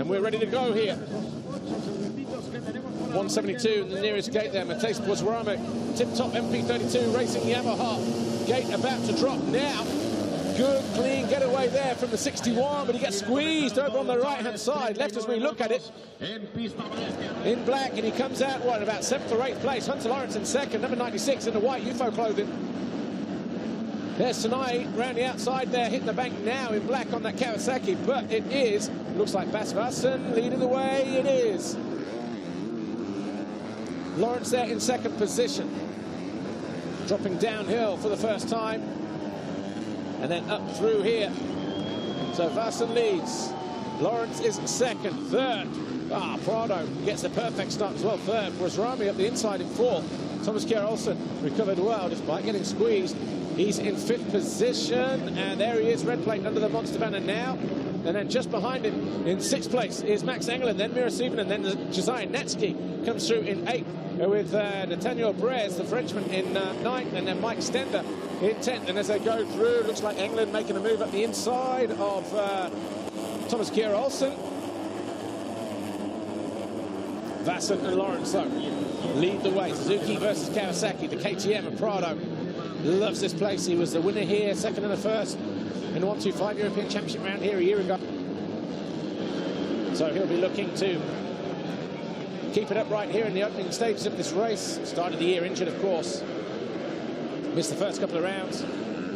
And we're ready to go here. 172, the nearest gate there. Matej Pozwaramy, tip-top MP32 racing Yamaha. Gate about to drop now. Good, clean getaway there from the 61, but he gets squeezed over on the right-hand side. Left as we look at it. In black, and he comes out, what, about 7th or 8th place. Hunter Lawrence in second, number 96 in the white UFO clothing. There's Sinai round the outside there, hitting the bank now in black on that Kawasaki, but it is, looks like Bas Vassen leading the way. It is. Lawrence there in second position. Dropping downhill for the first time. And then up through here. So Vassen leads. Lawrence is second. Third. Prado gets a perfect start as well. Third. Pozwaramy up the inside in fourth. Thomas Kjær-Olsen recovered well despite getting squeezed. He's in fifth position. And there he is, red plate under the monster banner now. And then just behind him in sixth place is Max Engeland, then Mira Sievenen, and then Josiah Netsky comes through in eighth with Nathaniel Brez, the Frenchman, in ninth, and then Mike Stender in 10th. And as they go through, looks like Engeland making a move up the inside of Thomas Kjær-Olsen. Vassen and Lawrence, though, lead the way. Suzuki versus Kawasaki, the KTM of Prado. Loves this place. He was the winner here, second and a first in the 125 European Championship round here a year ago. So he'll be looking to keep it up right here in the opening stages of this race. Started the year injured, of course. Missed the first couple of rounds.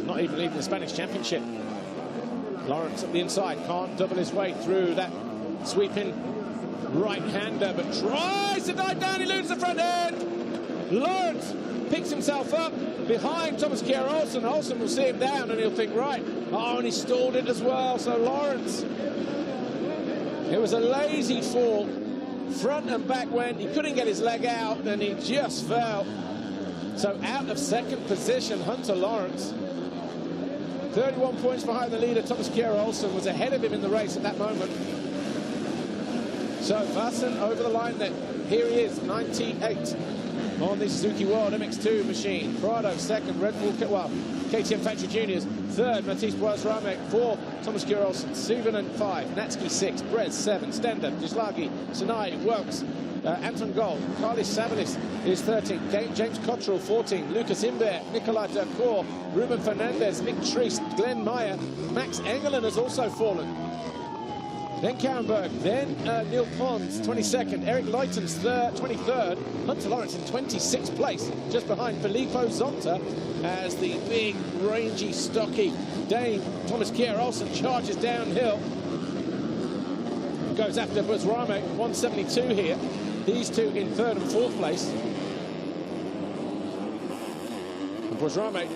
Not even leading the Spanish Championship. Lawrence up the inside. Can't double his way through that sweeping right-hander, but tries to dive down. He loses the front end. Lawrence picks himself up behind Thomas Kjær-Olsen. Olsen will see him down and he'll think, right. Oh, and he stalled it as well. So Lawrence, it was a lazy fall. Front and back went. He couldn't get his leg out and he just fell. So out of second position, Hunter Lawrence. 31 points behind the leader. Thomas Kjær-Olsen was ahead of him in the race at that moment. So Vassen over the line then. Here he is, 98 on the Suzuki World MX2 machine. Prado second, Red Bull, KTM Factory Juniors. Third, Matej Pozwaramy. Fourth, Thomas Kjær-Olsen. Sievenen 5, Natsky 6, Brez 7, Stender, Dislagi, Sinai, Welks, Anton Gold, Carlis Savalis is 13, James Cottrell 14, Lucas Imbert, Nicolai Dercourt, Ruben Fernandez, Nick Triest, Glenn Meyer, Max Engeland has also fallen. Then Karenberg, then Neil Pons, 22nd, Eric Leutens, 23rd, Hunter Lawrence in 26th place, just behind Filippo Zonta, as the big, rangy, stocky Dane Thomas Kjær-Olsen charges downhill. Goes after Pozwaramy, 172 here. These two in third and fourth place. And Pozwaramy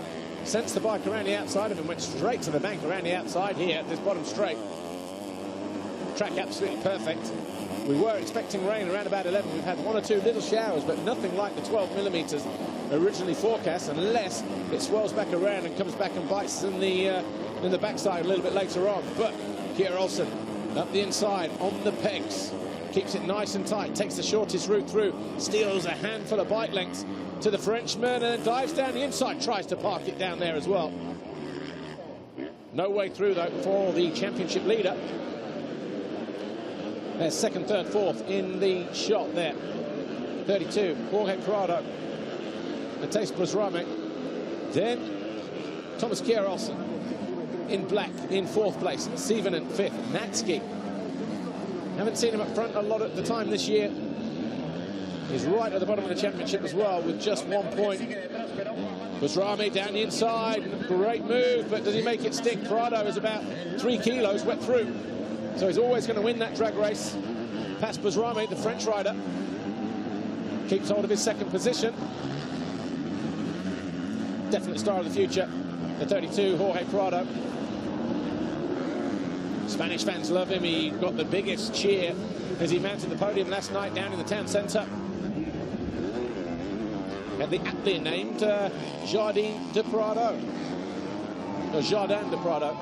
sensed the bike around the outside of him, went straight to the bank around the outside here at this bottom straight. Track absolutely perfect. We were expecting rain around about 11. We've had one or two little showers, but nothing like the 12 millimeters originally forecast, unless it swirls back around and comes back and bites in the backside a little bit later on. But Kjær-Olsen up the inside on the pegs, keeps it nice and tight, takes the shortest route through, steals a handful of bike lengths to the Frenchman and dives down the inside, tries to park it down there as well. No way through though for the championship leader. There's second, third, fourth in the shot there. 32, Jorge Prado, Matej Pozwaramy. Then Thomas Kjær-Olsen in black in fourth place. Sievenen fifth, Natsky. Haven't seen him up front a lot at the time this year. He's right at the bottom of the championship as well with just 1 point. Pozwaramy down the inside, great move, but does he make it stick? Prado is about 3 kilos wet through. So he's always going to win that drag race. Past Pozwaramy, the French rider, keeps hold of his second position. Definite star of the future, the 32, Jorge Prado. Spanish fans love him. He got the biggest cheer as he mounted the podium last night down in the town centre. And the aptly named Jardin de Prado, or Jardin de Prado.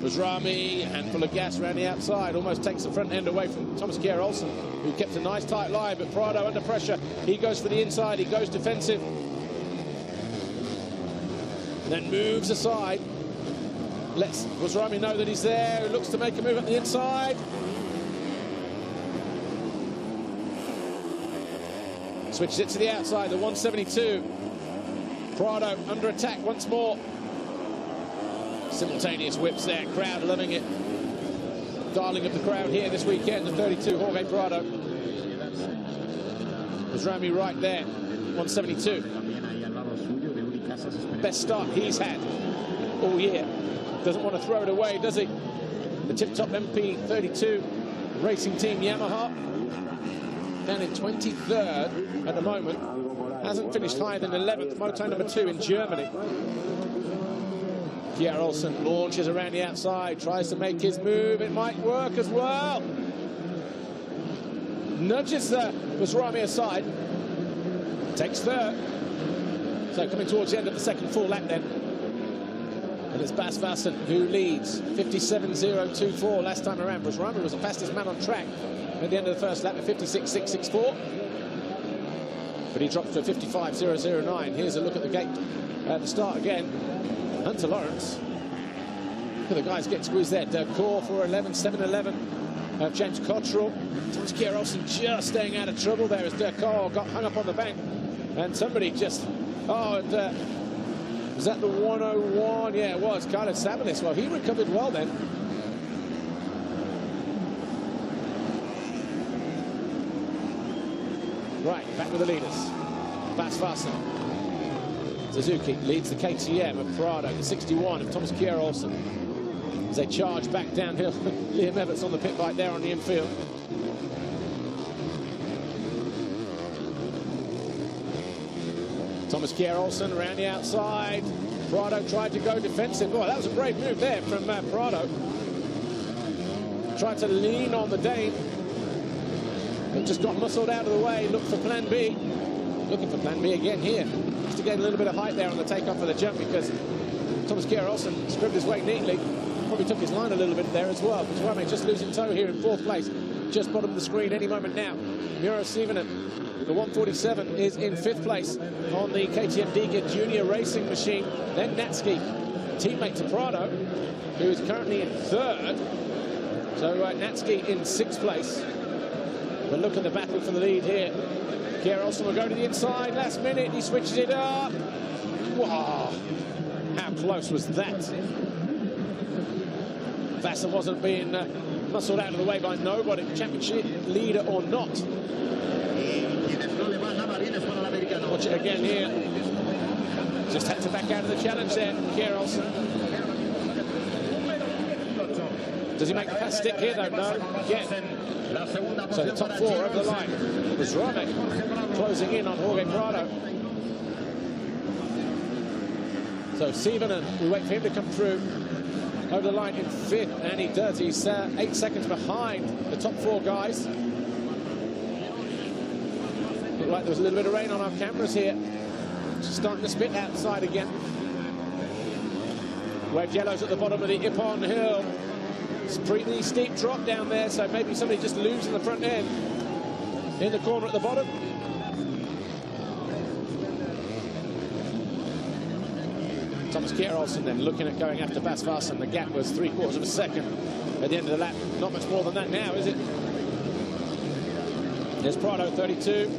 Pozwaramy, a handful of gas around the outside, almost takes the front end away from Thomas Kjær-Olsen, who kept a nice tight line, but Prado under pressure. He goes for the inside, he goes defensive. Then moves aside. lets Wasrami know that he's there. He looks to make a move at the inside. Switches it to the outside, the 172. Prado under attack once more. Simultaneous whips there, crowd loving it. Darling of the crowd here this weekend, the 32, Jorge Prado. Wasrami right there, 172. Best start he's had all year. Doesn't want to throw it away, does he? The tip-top MP32 racing team Yamaha. Down in 23rd at the moment. Hasn't finished higher than 11th, moto number 2 in Germany. Pierre Olsen launches around the outside, tries to make his move. It might work as well. Nudges Wasrami aside. Takes third. So coming towards the end of the second full lap then. And it's Bas Vassen who leads. 57.024 last time around. Wasrami was the fastest man on track at the end of the first lap at 56.664. But he drops to 55.009. Here's a look at the gate at the start again. Hunter Lawrence. Look at the guys get squeezed there. Dercourt 4.11, 7.11. James Cottrell. Thomas Pierre Olsen just staying out of trouble there as Dercourt got hung up on the bank. And somebody just... Oh, and was that the 101? Yeah, it was. Carlos Sabanis. Well, he recovered well then. Right, back with the leaders. Bas Vassen. Suzuki leads the KTM of Prado, the 61 of Thomas Pierre Olsen. As they charge back downhill, Liam Everts on the pit bike there on the infield. Thomas Pierre Olsen around the outside. Prado tried to go defensive. Boy, that was a brave move there from Prado. Tried to lean on the Dane. But just got muscled out of the way. Looked for plan B. Looking for plan B again here. Just to get a little bit of height there on the takeoff of the jump because Thomas Pierre Olsen scribbled his way neatly. Probably took his line a little bit there as well. Wasrami just losing toe here in 4th place. Just bottom of the screen any moment now. Miro Sievenen, the 147, is in 5th place on the KTM Diga Junior Racing machine. Then Natsuki, teammate to Prado, who is currently in 3rd. So Natsuki in 6th place. But look at the battle for the lead here. Pierre Olsen will go to the inside. Last minute, he switches it up. Wow, how close was that? Vassen wasn't being muscled out of the way by nobody, championship leader or not. Watch it again here. Just had to back out of the challenge there, Pierre Olsen. Does he make the pass stick here though? No, again. So the top 4 over the line. Wasrami closing in on Jorge Prado. So Sievenen, we wait for him to come through over the line in 5th, and he does. He's 8 seconds behind the top 4 guys. Looked like there was a little bit of rain on our cameras here. Just starting to spit outside again. Waved yellows at the bottom of the Ippon Hill. It's a pretty steep drop down there, so maybe somebody just losing the front end in the corner at the bottom. Thomas Pierre Olsen then looking at going after Bas Vassen. The gap was 3/4 of a second at the end of the lap. Not much more than that now, is it? There's Prado 32,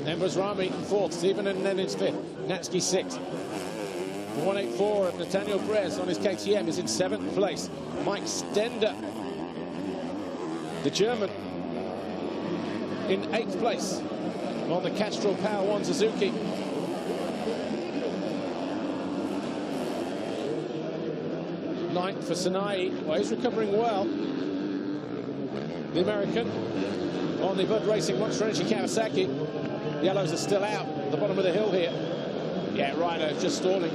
then Wasrami 4th, Sievenen then is 5th, Natsuki 6th. 184 of Nathaniel Brez on his KTM is in 7th place. Mike Stender, the German, in 8th place on the Castrol Power 1 Suzuki. Ninth for Sinai. Well, he's recovering well. The American on the Bud Racing Monster Energy Kawasaki. Yellows are still out at the bottom of the hill here. Yeah, Ryder just stalling.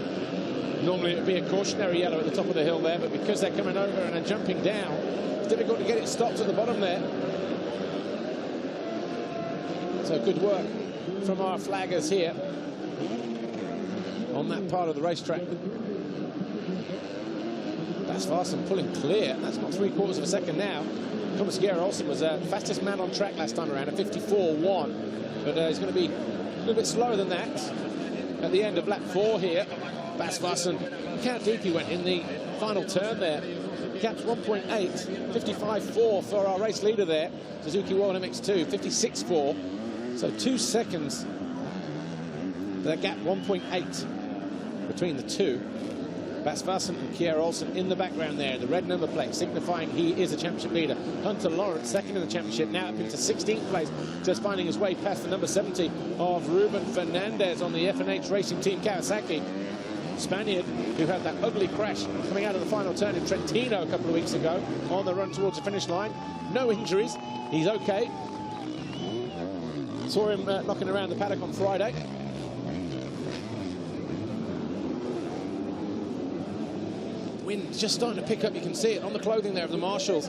Normally it would be a cautionary yellow at the top of the hill there, but because they're coming over and are jumping down, it's difficult to get it stopped at the bottom there. So good work from our flaggers here on that part of the racetrack. Bas Vassen pulling clear. That's not 3/4 of a second now. Thomas Pierre Olsen was the fastest man on track last time around at 54.1, but he's going to be a little bit slower than that at the end of lap 4 here. Bas Vassen, look how deep he went in the final turn there. Gap's 1.8, 55.4 for our race leader there. Suzuki World MX2, 56.4. So 2 seconds. That gap 1.8 between the two. Bas Vassen and Kjær Olsen in the background there. The red number plate signifying he is a championship leader. Hunter Lawrence, second in the championship, now up into 16th place, just finding his way past the number 70 of Ruben Fernandez on the F&H Racing Team Kawasaki. Spaniard, who had that ugly crash coming out of the final turn in Trentino a couple of weeks ago on the run towards the finish line. No injuries, he's okay. Saw him knocking around the paddock on Friday. Wind just starting to pick up, you can see it on the clothing there of the marshals.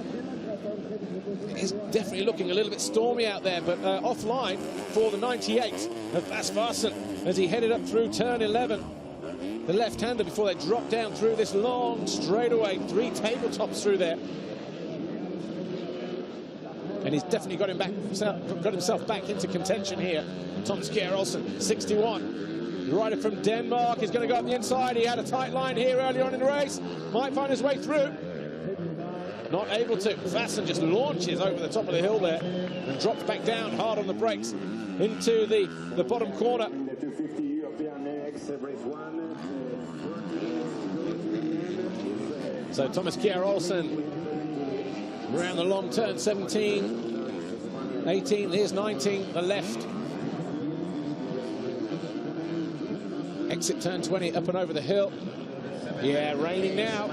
It's definitely looking a little bit stormy out there, but offline for the 98 of Bas Vassen as he headed up through turn 11. The left-hander before they drop down through this long straightaway, 3 tabletops through there. And he's definitely got himself back into contention here. Thomas Kjær Olsen, 61. The rider from Denmark is going to go up the inside. He had a tight line here earlier on in the race. Might find his way through. Not able to. Vassen just launches over the top of the hill there and drops back down hard on the brakes into the bottom corner. So Thomas Kjær Olsen around the long turn, 17, 18, here's 19, the left. Exit turn 20, up and over the hill. Yeah, raining now.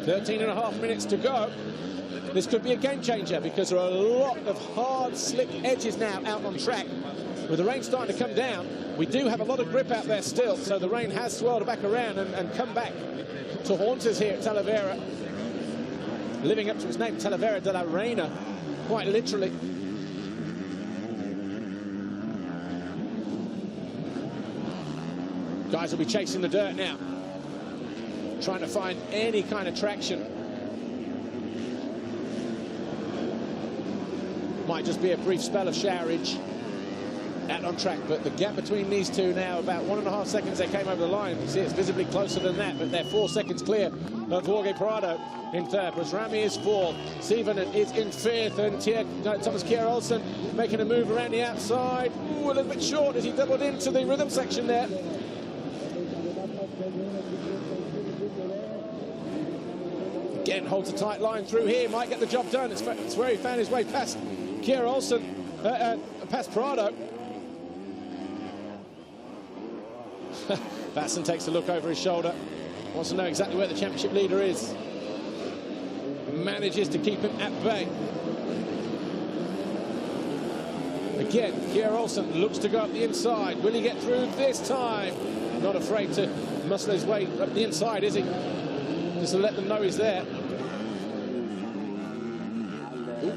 13.5 minutes to go. This could be a game changer because there are a lot of hard, slick edges now out on track. With the rain starting to come down, we do have a lot of grip out there still, so the rain has swirled back around and come back to haunt us here at Talavera. Living up to its name, Talavera de la Reina, quite literally. Guys will be chasing the dirt now, trying to find any kind of traction. Might just be a brief spell of showerage out on track, but the gap between these two now, about 1.5 seconds they came over the line. You see it's visibly closer than that, but they're 4 seconds clear of Jorge Prado in third. Rami is fourth, Sievenen is in fifth, and Thomas Kjær Olsen making a move around the outside. Ooh, a little bit short as he doubled into the rhythm section there. Again, holds a tight line through here, might get the job done. It's where he found his way past Kjær Olsen, past Prado. Vassen takes a look over his shoulder, wants to know exactly where the championship leader is. Manages to keep him at bay. Again, Kjær Olsen looks to go up the inside. Will he get through this time? Not afraid to muscle his way up the inside, is he? Just to let them know he's there. Ooh.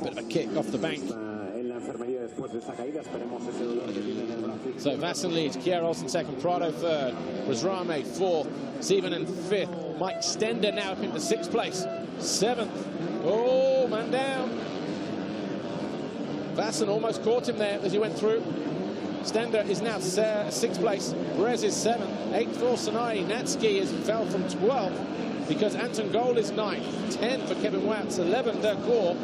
Bit of a kick off the bank. So Vassen leads, Kjær Olsen second, Prado third, Rame fourth, Sievenen fifth, Mike Stender now up into sixth place, seventh. Oh, man down. Vassen almost caught him there as he went through. Stender is now sixth place, Brez is seventh, eighth for Sinai, Natsuki has fell from 12th because Anton Gold is ninth, 10 for Kevin Watts, 11 Dercourt.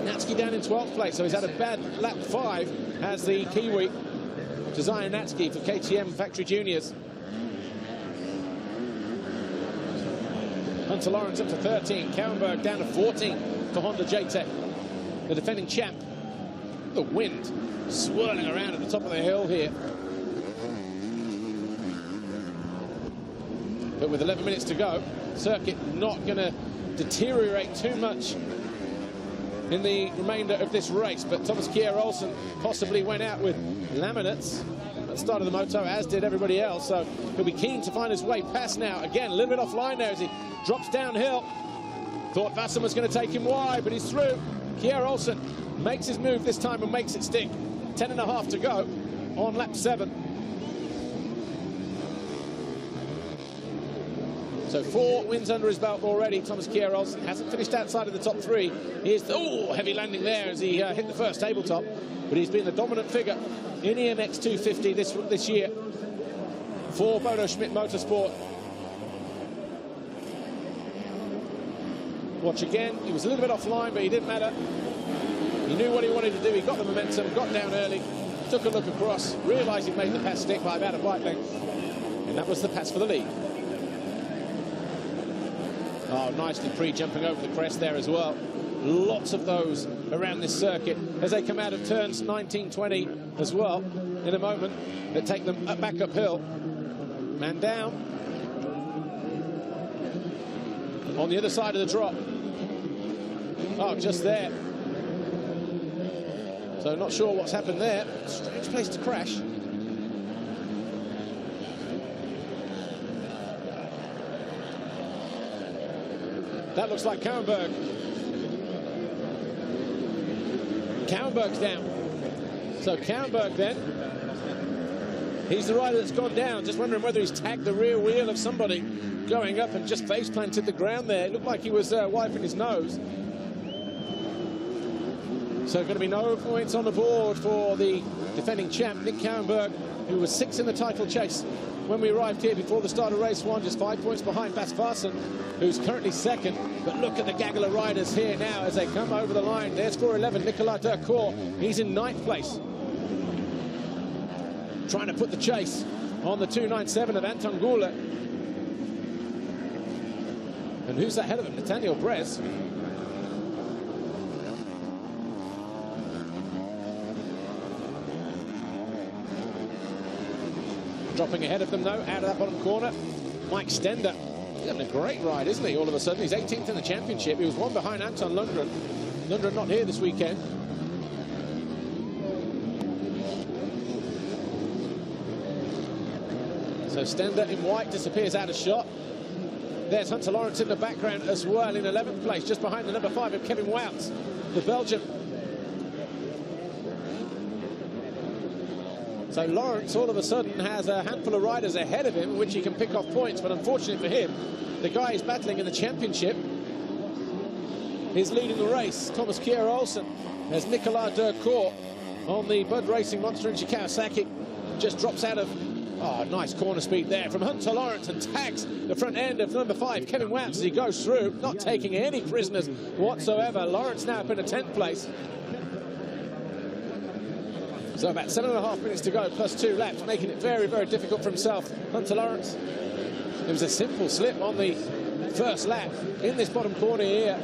Natsuki down in 12th place, so he's had a bad lap 5 as the Kiwi, Josiah Natsuki for KTM Factory Juniors. Hunter Lawrence up to 13, Kauenberg down to 14 for Honda JTEC. The defending champ. The wind swirling around at the top of the hill here. But with 11 minutes to go, circuit not going to deteriorate too much in the remainder of this race, but Thomas Kjær Olsen possibly went out with laminates at the start of the moto, as did everybody else, so he'll be keen to find his way past now. Again, a little bit offline there as he drops downhill. Thought Vassen was going to take him wide, but he's through. Kjær Olsen makes his move this time and makes it stick. 10.5 to go on lap 7. So 4 wins under his belt already. Thomas Kjær Olsen hasn't finished outside of the top 3. Here's the heavy landing there as he hit the first tabletop. But he's been the dominant figure in EMX250 this year for Bodo Schmidt Motorsport. Watch again. He was a little bit offline, but he didn't matter. He knew what he wanted to do. He got the momentum, got down early, took a look across, realised he'd made the pass stick by about a bike length, and that was the pass for the lead. Oh, nicely pre-jumping over the crest there as well. Lots of those around this circuit as they come out of turns 19, 20 as well. In a moment, they take them back uphill. Man down. On the other side of the drop. Oh, just there. So not sure what's happened there. Strange place to crash. That looks like Kouwenberg. Kouwenberg's down. So Kouwenberg then, he's the rider that's gone down. Just wondering whether he's tagged the rear wheel of somebody going up and just face planted the ground there. It looked like he was wiping his nose. So going to be no points on the board for the defending champ, Nick Kouwenberg, who was 6th in the title chase when we arrived here before the start of race 1, just 5 points behind Bas Varsen, who's currently 2nd. But look at the gaggle of riders here now as they come over the line. There's 411, Nicolas Durcourt. He's in 9th place. Trying to put the chase on the 297 of Anton Goulet. And who's ahead of him? Nathaniel Brez. Dropping ahead of them, though, out of that bottom corner. Mike Stender. He's having a great ride, isn't he, all of a sudden? He's 18th in the championship. He was 1 behind Anton Lundgren. Lundgren not here this weekend. So Stender in white disappears out of shot. There's Hunter Lawrence in the background as well in 11th place, just behind the number 5 of Kevin Woutz, the Belgian. So Lawrence all of a sudden has a handful of riders ahead of him, which he can pick off points, but unfortunately for him, the guy he's battling in the championship is leading the race. Thomas Kjær Olsen as Nicolas Durcourt on the Bud Racing Monster Energy Kawasaki just drops out of, oh, nice corner speed there from Hunter Lawrence and tags the front end of number 5, Kevin Woutz, as he goes through, not taking any prisoners whatsoever. Lawrence now up in a 10th place. So about 7.5 minutes to go, plus 2 laps, making it very, very difficult for himself. Hunter Lawrence. It was a simple slip on the first lap in this bottom corner here.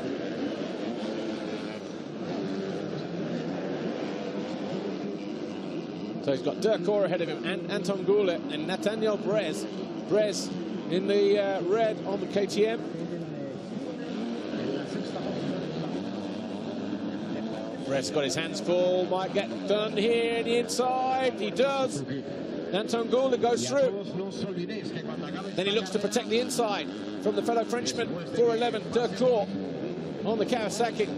So he's got Durcourt ahead of him, and Anton Goulet and Nathaniel Brez. Brez in the red on the KTM. Brez's got his hands full, might get done here in the inside. He does. Anton Goulet goes through. Then he looks to protect the inside from the fellow Frenchman, 411, Durcourt on the Kawasaki.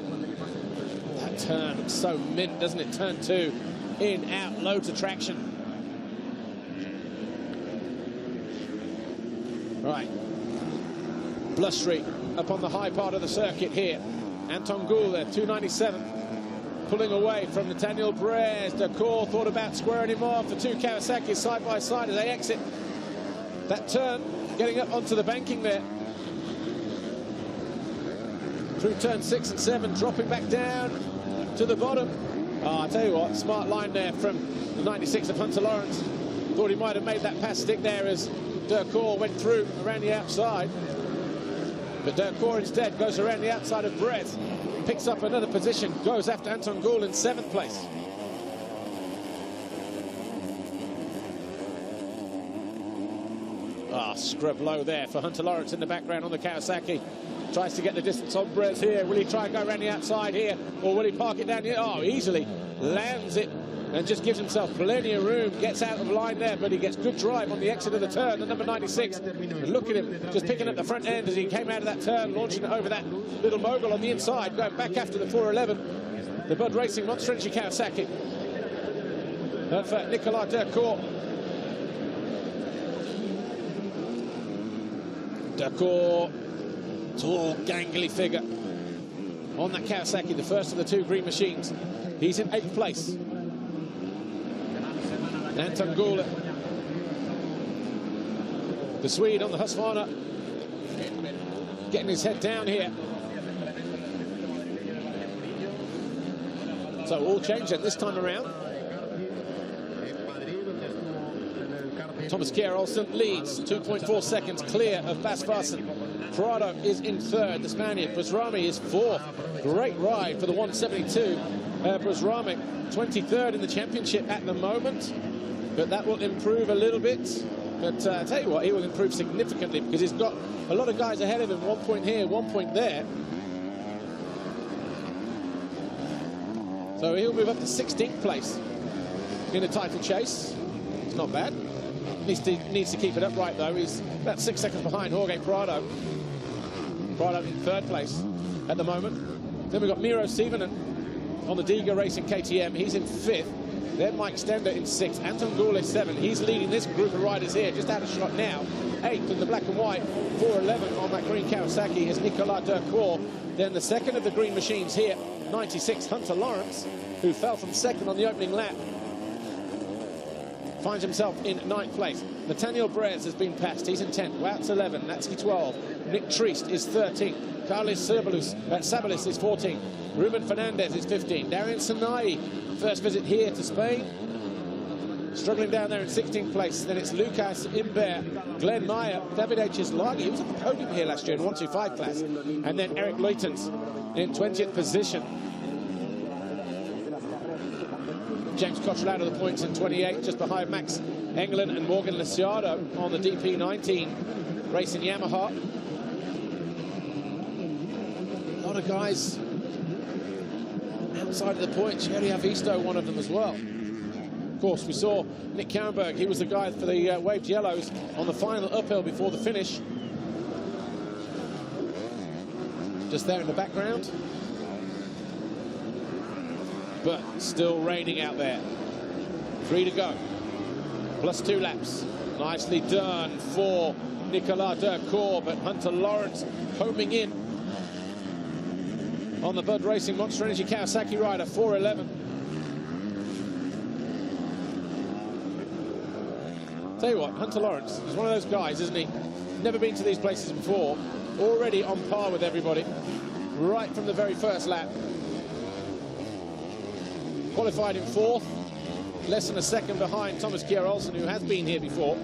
That turn looks so mint, doesn't it? Turn 2, in, out, loads of traction. Right. Blustery up on the high part of the circuit here. Anton Goulet, 297. Pulling away from Nathaniel Brez. Durcourt thought about squaring him off. The 2 Kawasaki's side by side as they exit that turn, getting up onto the banking there. Through turn 6 and 7, dropping back down to the bottom. Oh, I tell you what, smart line there from the 96 of Hunter Lawrence. Thought he might have made that pass stick there as Durcourt went through around the outside. But Durcourt instead goes around the outside of Brez. Picks up another position, goes after Anton Goulet in 7th place. Ah, scrub low there for Hunter Lawrence in the background on the Kawasaki. Tries to get the distance on Brez here. Will he try and go around the outside here, or will he park it down here? Oh, easily lands it and just gives himself plenty of room. Gets out of line there, but he gets good drive on the exit of the turn, the number 96. And look at him, just picking up the front end as he came out of that turn, launching it over that little mogul on the inside, going back after the 411, the Bud Racing Monster Energy Kawasaki. And for Nicolas Durcourt. Durcourt, tall, gangly figure on that Kawasaki, the first of the 2 green machines. He's in 8th place. Anton Goulet, the Swede on the Husqvarna, getting his head down here. So all changed then this time around. Thomas Kjær Olsen leads, 2.4 seconds clear of Bas Varsen. Prado is in third, the Spaniard. Busrami is fourth. Great ride for the 172. Busrami, 23rd in the championship at the moment, but that will improve a little bit. But I tell you what, he will improve significantly because he's got a lot of guys ahead of him, 1 point here, 1 point there. So he'll move up to 16th place in the title chase. It's not bad. Needs to keep it upright though. He's about 6 seconds behind Jorge Prado. Prado in third place at the moment. Then we've got Miro Sievenen on the Diga Racing KTM. He's in fifth. Then Mike Stender in sixth. Anton Gourlay 7. He's leading this group of riders here. Just out of shot now. Eighth in the black and white. 411 on that green Kawasaki is Nicolas Durcourt. Then the second of the green machines here, 96, Hunter Lawrence, who fell from second on the opening lap, finds himself in 9th place. Nathaniel Brez has been passed. He's in 10th. Wout's 11. Natsuki 12. Nick Triest is 13th. Carlos Sabalis is 14th. Ruben Fernandez is 15th. Darian Sanai, first visit here to Spain, struggling down there in 16th place. Then it's Lucas Imbert, Glenn Meyer, David Chislagi. He was at the podium here last year in 125 class. And then Eric Leutens in 20th position. James Cottrell out of the points in 28, just behind Max England and Morgan Lisiado on the DP19 racing Yamaha. A lot of guys outside of the points. Thierry Avisto, one of them as well. Of course, we saw Nick Kouwenberg. He was the guy for the Waved Yellows on the final uphill before the finish. Just there in the background. But still raining out there. 3 to go. Plus 2 laps. Nicely done for Nicolas Durcourt, but Hunter Lawrence homing in on the Bud Racing Monster Energy Kawasaki rider, 411. Tell you what, Hunter Lawrence is one of those guys, isn't he? Never been to these places before. Already on par with everybody. Right from the very first lap. Qualified in 4th, less than a second behind Thomas Kjær Olsen, who has been here before.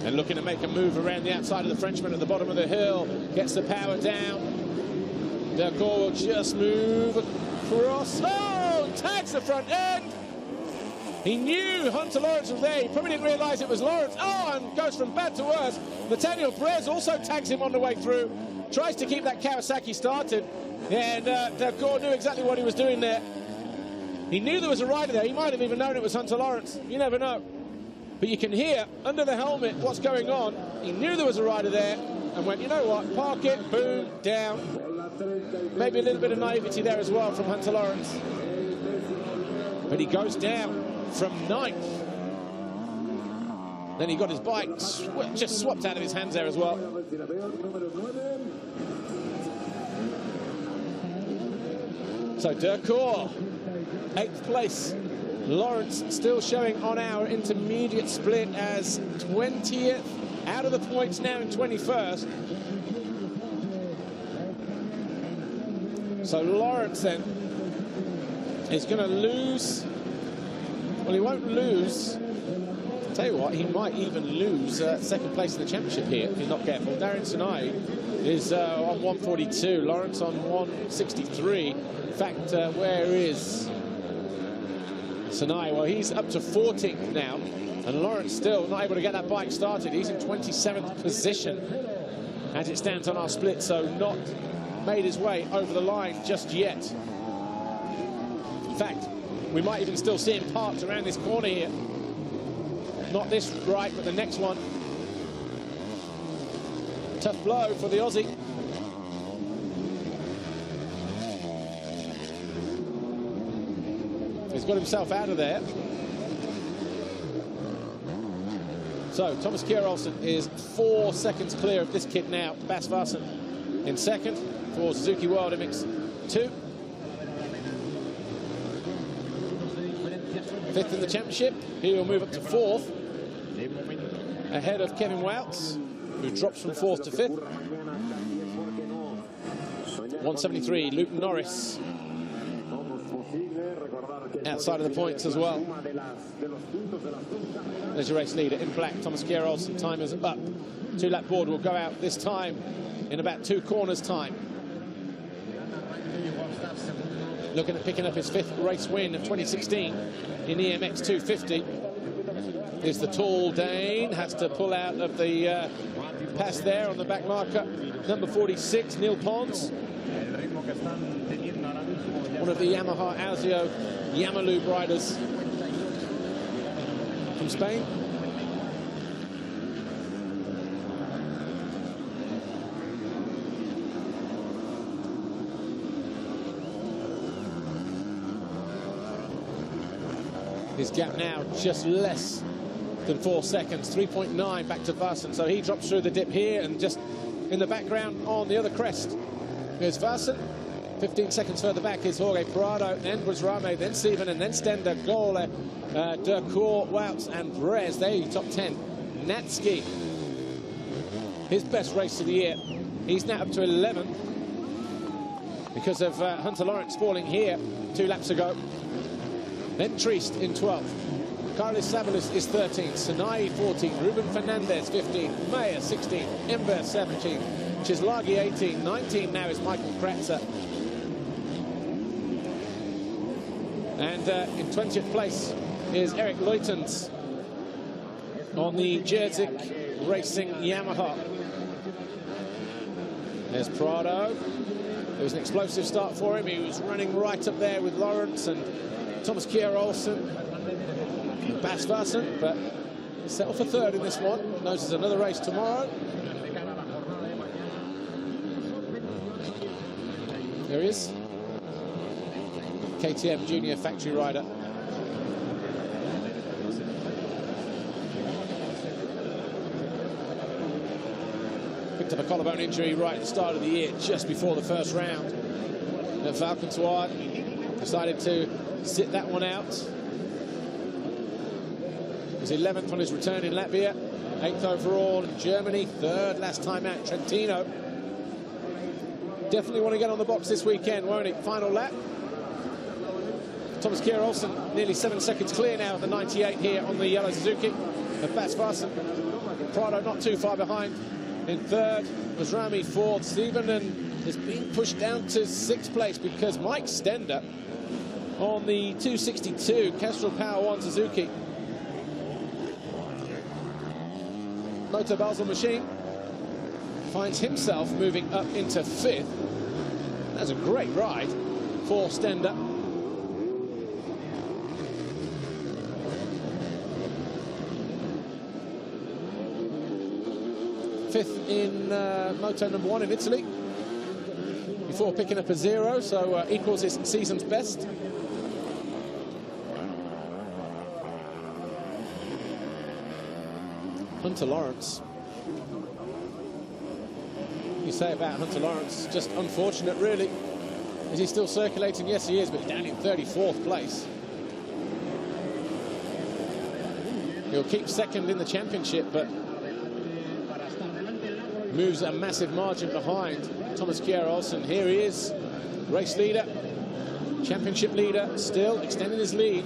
And looking to make a move around the outside of the Frenchman at the bottom of the hill. Gets the power down. Durcourt will just move across. Oh, tags the front end. He knew Hunter Lawrence was there. He probably didn't realise it was Lawrence. Oh, and goes from bad to worse. Nathaniel Brez also tags him on the way through. Tries to keep that Kawasaki started. And Durcourt knew exactly what he was doing there. He knew there was a rider there. He might have even known it was Hunter Lawrence. You never know. But you can hear under the helmet what's going on. He knew there was a rider there and went, you know what, park it, boom, down. Maybe a little bit of naivety there as well from Hunter Lawrence. But he goes down from 9th. Then he got his bike just swapped out of his hands there as well. So Durcourt, 8th place. Lawrence still showing on our intermediate split as 20th. Out of the points now in 21st. So Lawrence then is going to lose. Well, he won't lose. I'll tell you what, he might even lose second place in the championship here if he's not careful. Darian Sanai is on 142. Lawrence on 163. In fact, where is Sanai? Well, he's up to 14th now, and Lawrence still not able to get that bike started. He's in 27th position as it stands on our split, so not made his way over the line just yet. In fact, we might even still see him parked around this corner here. Not this right, but the next one. Tough blow for the Aussie. He's got himself out of there. So Thomas Kjær Olsen is 4 seconds clear of this kid now. Bas Varsen in second for Suzuki World MX2. 5th in the championship. He will move up to 4th, ahead of Kevin Woutz, who drops from 4th to 5th. 173, Luke Norris. Outside of the points as well. There's your race leader in black, Thomas Kjær-Olsen. Time is up. 2-lap board will go out this time in about 2 corners time. Looking at picking up his 5th race win of 2016 in EMX250. Is the tall Dane, has to pull out of the pass there on the back marker. Number 46, Neil Pons. One of the Yamaha Ausio Yamalube riders from Spain. His gap now just less than 4 seconds, 3.9 back to Vassen. So he drops through the dip here, and just in the background on the other crest is Vassen. 15 seconds further back is Jorge Prado, then Busrame, then Steven, and then Stender, Gole, Decour, Woutz, and Brez. There you top 10. Natski, his best race of the year. He's now up to 11th because of Hunter Lawrence falling here 2 laps ago. Then Triest in 12th. Carlos Sabalis is 13th. Sinai 14. Ruben Fernandez 15th. Mayer 16th. Ember 17th. Chislagi 18. 19 now is Michael Kratzer. And in 20th place is Eric Leutens on the Jerzik Racing Yamaha. There's Prado. It was an explosive start for him. He was running right up there with Lawrence and Thomas Kjær-Olsen and Bas Vassen, but settled for 3rd in this one. Knows there's another race tomorrow. There he is. KTM Junior factory rider. Picked up a collarbone injury right at the start of the year, just before the first round. And Valkentoir decided to sit that one out. He was 11th on his return in Latvia, 8th overall in Germany, 3rd last time out Trentino. Definitely want to get on the box this weekend, won't he? Final lap. Thomas Kjær-Olsen nearly 7 seconds clear now of the 98 here on the yellow Suzuki. And Bas Vassen, Prado not too far behind in 3rd. Busrami 4th. Stevenon is being pushed down to 6th place because Mike Stender on the 262 Castrol Power 1 Suzuki Motor Basel machine finds himself moving up into 5th. That's a great ride for Stender. Fifth in Moto number 1 in Italy before picking up a 0, so equals his season's best. Hunter Lawrence. You say about Hunter Lawrence, just unfortunate really. Is he still circulating? Yes, he is, but he's down in 34th place. He'll keep 2nd in the championship, but moves a massive margin behind Thomas Kjær-Olsen. Here he is, race leader, championship leader, still extending his lead.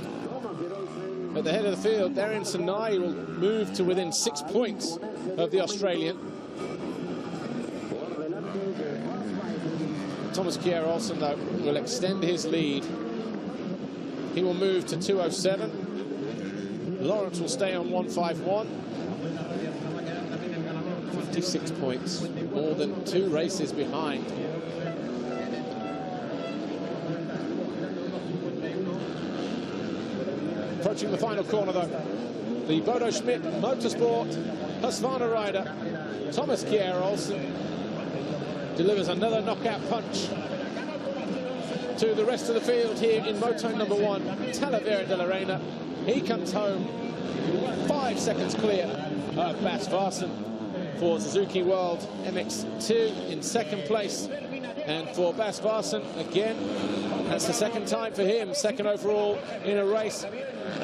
At the head of the field, Darian Sinai will move to within 6 points of the Australian. Thomas Kjær-Olsen, though, will extend his lead. He will move to 207. Lawrence will stay on 151. 56 points, more than 2 races behind. Approaching the final corner, though, the Bodo Schmidt Motorsport Husqvarna rider Thomas Kjær-Olsen delivers another knockout punch to the rest of the field here in Moto number 1, Talavera de la Reina. He comes home 5 seconds clear of Bas Vassen for Suzuki World MX2 in 2nd place. And for Bas Vassen, again, that's the 2nd time for him, 2nd overall in a race.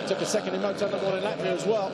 Took a 2nd in Moto number 1 in Latvia as well.